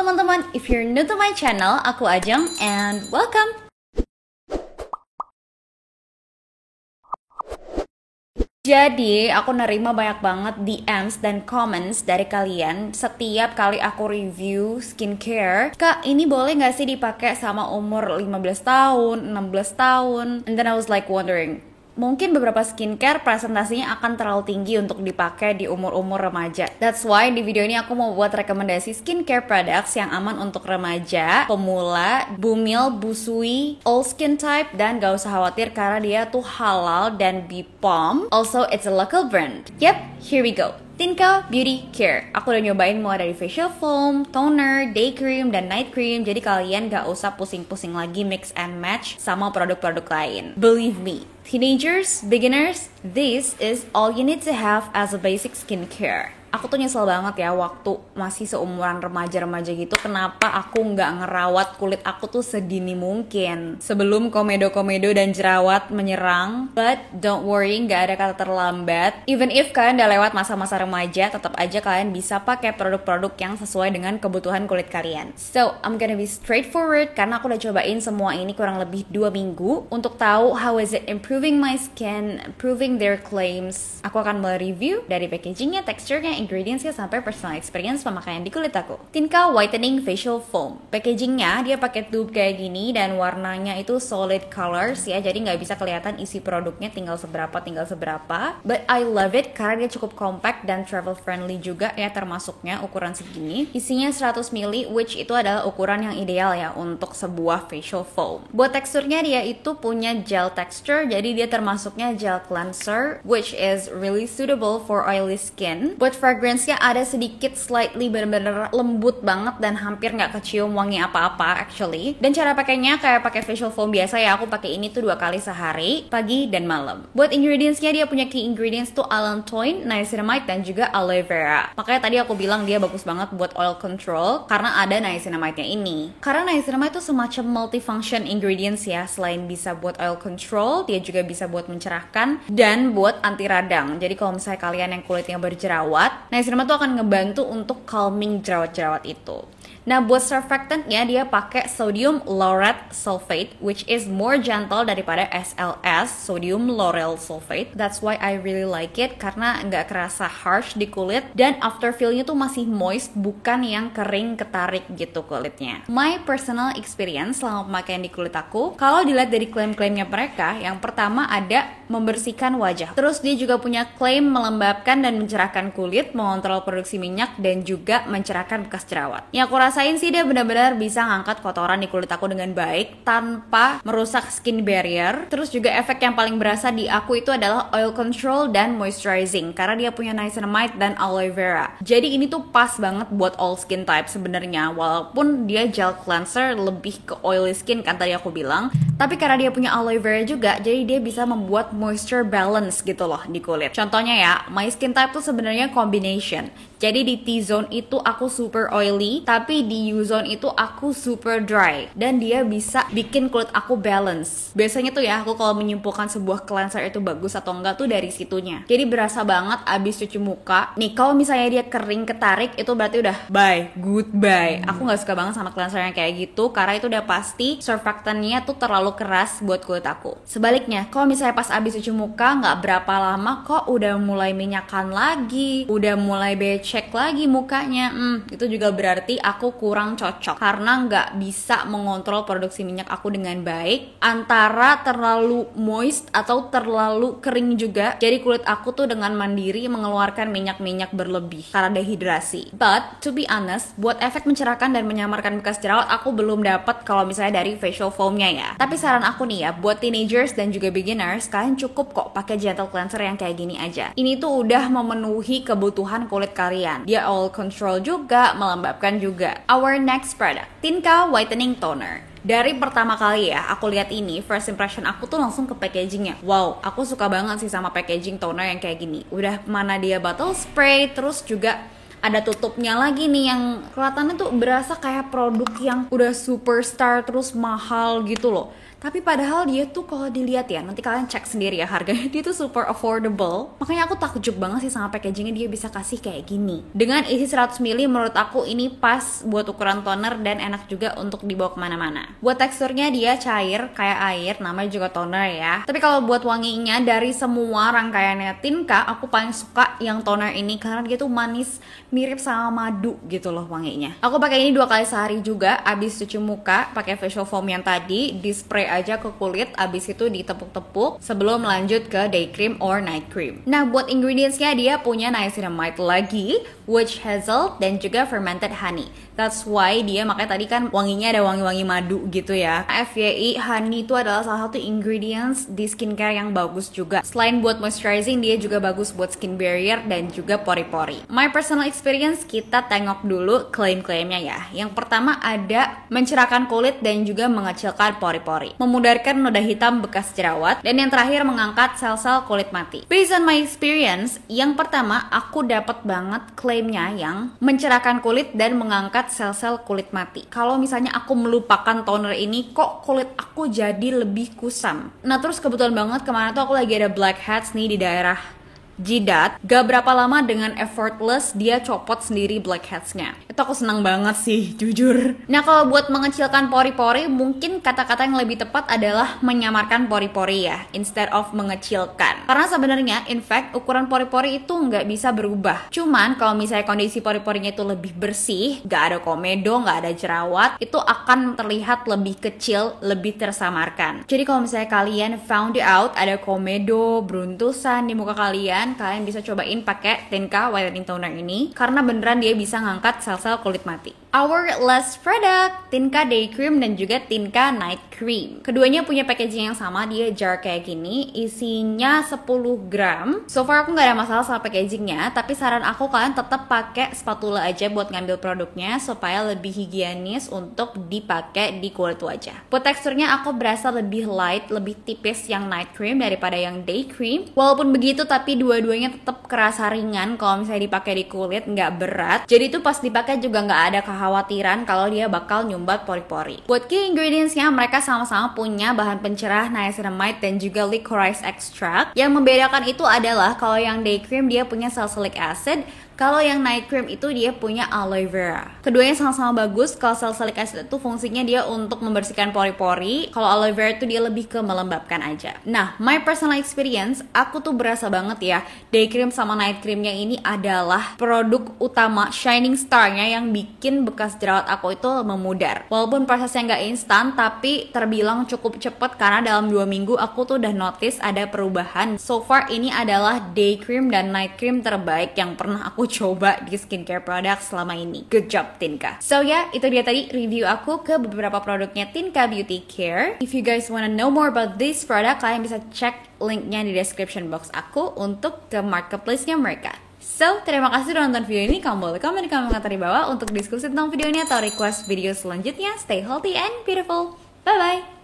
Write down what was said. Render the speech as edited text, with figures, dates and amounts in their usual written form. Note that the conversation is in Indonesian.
teman-teman, if you're new to my channel, aku Ajeng and welcome! Jadi, aku nerima banyak banget DMs dan comments dari kalian setiap kali aku review skincare. Kak, ini boleh gak sih dipakai sama umur 15 tahun, 16 tahun? And then I was like wondering, mungkin beberapa skincare presentasinya akan terlalu tinggi untuk dipakai di umur-umur remaja. That's why di video ini aku mau buat rekomendasi skincare products yang aman untuk remaja, pemula, bumil, busui, all skin type, dan gak usah khawatir karena dia tuh halal dan BPOM. Also, it's a local brand. Yep, here we go. Tinka Beauty Care. Aku udah nyobain mulai dari facial foam, toner, day cream, dan night cream. Jadi kalian gak usah pusing-pusing lagi mix and match sama produk-produk lain. Believe me, teenagers, beginners, this is all you need to have as a basic skincare. Aku tuh nyesel banget ya waktu masih seumuran remaja-remaja gitu, kenapa aku nggak ngerawat kulit aku tuh sedini mungkin sebelum komedo-komedo dan jerawat menyerang. But don't worry, nggak ada kata terlambat. Even if kalian udah lewat masa-masa remaja, tetap aja kalian bisa pakai produk-produk yang sesuai dengan kebutuhan kulit kalian. So, I'm gonna be straightforward karena aku udah cobain semua ini kurang lebih 2 minggu untuk tahu how is it improving my skin, improving their claims. Aku akan mulai review dari packagingnya, teksturnya, ingredientsnya, sampai personal experience pemakaian di kulit aku. Tinka Whitening Facial Foam. Packagingnya dia pakai tube kayak gini dan warnanya itu solid colors ya, jadi nggak bisa kelihatan isi produknya tinggal seberapa. But I love it karena dia cukup compact dan travel friendly juga ya, termasuknya ukuran segini. Isinya 100 ml, which itu adalah ukuran yang ideal ya untuk sebuah facial foam. Buat teksturnya dia itu punya gel texture, jadi dia termasuknya gel cleanser, which is really suitable for oily skin. Buat fragrance-nya ada sedikit slightly bener-bener lembut banget dan hampir nggak kecium wangi apa-apa actually. Dan cara pakainya kayak pakai facial foam biasa ya, aku pakai ini tuh 2 kali sehari, pagi dan malam. Buat ingredients-nya dia punya key ingredients tuh allantoin, niacinamide, dan juga aloe vera. Makanya tadi aku bilang dia bagus banget buat oil control karena ada niacinamide-nya ini. Karena niacinamide tuh semacam multifunction ingredients ya, selain bisa buat oil control, dia juga bisa buat mencerahkan dan buat anti radang. Jadi kalau misalnya kalian yang kulitnya berjerawat, niacinamide tuh akan ngebantu untuk calming jerawat-jerawat itu. Nah, buat surfactant-nya dia pakai sodium laureth sulfate, which is more gentle daripada SLS, sodium lauryl sulfate. That's why I really like it, karena nggak kerasa harsh di kulit dan after feel-nya tuh masih moist, bukan yang kering ketarik gitu kulitnya. My personal experience selama pemakaian di kulit aku, kalau dilihat dari klaim-klaimnya mereka, yang pertama ada membersihkan wajah. Terus dia juga punya klaim melembabkan dan mencerahkan kulit, mengontrol produksi minyak, dan juga mencerahkan bekas jerawat. Yang aku rasain sih dia benar-benar bisa ngangkat kotoran di kulit aku dengan baik tanpa merusak skin barrier. Terus juga efek yang paling berasa di aku itu adalah oil control dan moisturizing karena dia punya niacinamide dan aloe vera. Jadi ini tuh pas banget buat all skin type sebenarnya, walaupun dia gel cleanser lebih ke oily skin kan tadi aku bilang. Tapi karena dia punya aloe vera juga, jadi dia bisa membuat moisture balance gitu loh di kulit. Contohnya ya, my skin type tuh sebenarnya combination. Jadi di T-zone itu aku super oily, tapi di U-zone itu aku super dry. Dan dia bisa bikin kulit aku balance. Biasanya tuh ya, aku kalau menyimpulkan sebuah cleanser itu bagus atau enggak tuh dari situnya. Jadi berasa banget abis cuci muka. Nih, kalau misalnya dia kering ketarik, itu berarti udah bye, goodbye. Aku gak suka banget sama cleanser yang kayak gitu, karena itu udah pasti surfactant-nya tuh terlalu keras buat kulit aku. Sebaliknya, kalau misalnya pas abis cuci muka, gak berapa lama kok udah mulai minyakan lagi, udah mulai becek lagi mukanya. Itu juga berarti aku kurang cocok karena nggak bisa mengontrol produksi minyak aku dengan baik, antara terlalu moist atau terlalu kering juga. Jadi kulit aku tuh dengan mandiri mengeluarkan minyak-minyak berlebih karena dehidrasi. But to be honest, buat efek mencerahkan dan menyamarkan bekas jerawat aku belum dapat kalau misalnya dari facial foamnya ya. Tapi saran aku nih ya, buat teenagers dan juga beginners, kalian cukup kok pakai gentle cleanser yang kayak gini aja. Ini tuh udah memenuhi kebutuhan kulit kalian. Dia oil control juga, melembabkan juga. Our next product, Tinka Whitening Toner. Dari pertama kali ya aku lihat ini, first impression aku tuh langsung ke packagingnya. Wow, aku suka banget sih sama packaging toner yang kayak gini. Udah mana dia bottle spray, terus juga ada tutupnya lagi nih yang kelihatannya tuh berasa kayak produk yang udah superstar terus mahal gitu loh. Tapi padahal dia tuh kalau dilihat ya, nanti kalian cek sendiri ya harganya, dia tuh super affordable. Makanya aku takjub banget sih sama packagingnya, dia bisa kasih kayak gini. Dengan isi 100 ml menurut aku ini pas buat ukuran toner dan enak juga untuk dibawa kemana-mana. Buat teksturnya dia cair kayak air, namanya juga toner ya. Tapi kalau buat wanginya, dari semua rangkaiannya Tinka, aku paling suka yang toner ini karena dia tuh manis, mirip sama madu gitu loh wanginya. Aku pakai ini 2 kali sehari juga. Abis cuci muka pakai facial foam yang tadi, di spray aja ke kulit, abis itu ditepuk-tepuk sebelum lanjut ke day cream or night cream. Nah, buat ingredientsnya dia punya niacinamide lagi, witch hazel, dan juga fermented honey. That's why dia makanya tadi kan wanginya ada wangi-wangi madu gitu ya. FYI, honey itu adalah salah satu ingredients di skincare yang bagus juga. Selain buat moisturizing, dia juga bagus buat skin barrier dan juga pori-pori. My personal experience, kita tengok dulu klaim-klaimnya ya. Yang pertama ada mencerahkan kulit dan juga mengecilkan pori-pori, memudarkan noda hitam bekas jerawat, dan yang terakhir mengangkat sel-sel kulit mati. Based on my experience, yang pertama aku dapat banget klaimnya yang mencerahkan kulit dan mengangkat sel-sel kulit mati. Kalau misalnya aku melupakan toner ini, kok kulit aku jadi lebih kusam. Nah, terus kebetulan banget kemarin tuh aku lagi ada blackheads nih di daerah jidat. Gak berapa lama dengan effortless dia copot sendiri blackheads-nya. Itu aku senang banget sih, jujur. Nah, kalau buat mengecilkan pori-pori, mungkin kata-kata yang lebih tepat adalah menyamarkan pori-pori ya, instead of mengecilkan. Karena sebenarnya, in fact, ukuran pori-pori itu nggak bisa berubah. Cuman kalau misalnya kondisi pori-porinya itu lebih bersih, nggak ada komedo, nggak ada jerawat, itu akan terlihat lebih kecil, lebih tersamarkan. Jadi kalau misalnya kalian found out ada komedo, beruntusan di muka kalian bisa cobain pakai Tinka Whitening Toner ini karena beneran dia bisa ngangkat sel-sel kulit mati. Our last product, Tinka Day Cream dan juga Tinka Night Cream. Keduanya punya packaging yang sama, dia jar kayak gini, isinya 10 gram. So far aku nggak ada masalah sama packagingnya, tapi saran aku kalian tetap pakai spatula aja buat ngambil produknya supaya lebih higienis untuk dipakai di kulit wajah. Buat teksturnya aku berasa lebih light, lebih tipis yang Night Cream daripada yang Day Cream. Walaupun begitu, tapi dua-duanya tetap kerasa ringan kalau misalnya dipakai di kulit, nggak berat. Jadi tuh pas dipakai juga nggak ada kekhawatiran kalau dia bakal nyumbat pori-pori. Buat key ingredientsnya, mereka sama-sama punya bahan pencerah niacinamide dan juga licorice extract. Yang membedakan itu adalah kalau yang Day Cream dia punya salicylic acid, kalau yang Night Cream itu dia punya aloe vera. Keduanya sama-sama bagus. Kalau salicylic acid itu fungsinya dia untuk membersihkan pori-pori. Kalau aloe vera itu dia lebih ke melembabkan aja. Nah, my personal experience, aku tuh berasa banget ya, Day Cream sama Night Creamnya ini adalah produk utama shining star-nya yang bikin bekas jerawat aku itu memudar. Walaupun prosesnya nggak instan, tapi terbilang cukup cepet karena dalam 2 minggu aku tuh udah notice ada perubahan. So far ini adalah Day Cream dan Night Cream terbaik yang pernah aku coba di skincare product selama ini. Good job Tinka. So ya, itu dia tadi review aku ke beberapa produknya Tinka Beauty Care. If you guys wanna know more about this product, kalian bisa cek linknya di description box aku untuk ke marketplace-nya mereka. So, terima kasih udah nonton video ini. Kamu boleh komen di kolom komentar di bawah untuk diskusi tentang video ini atau request video selanjutnya. Stay healthy and beautiful. Bye-bye!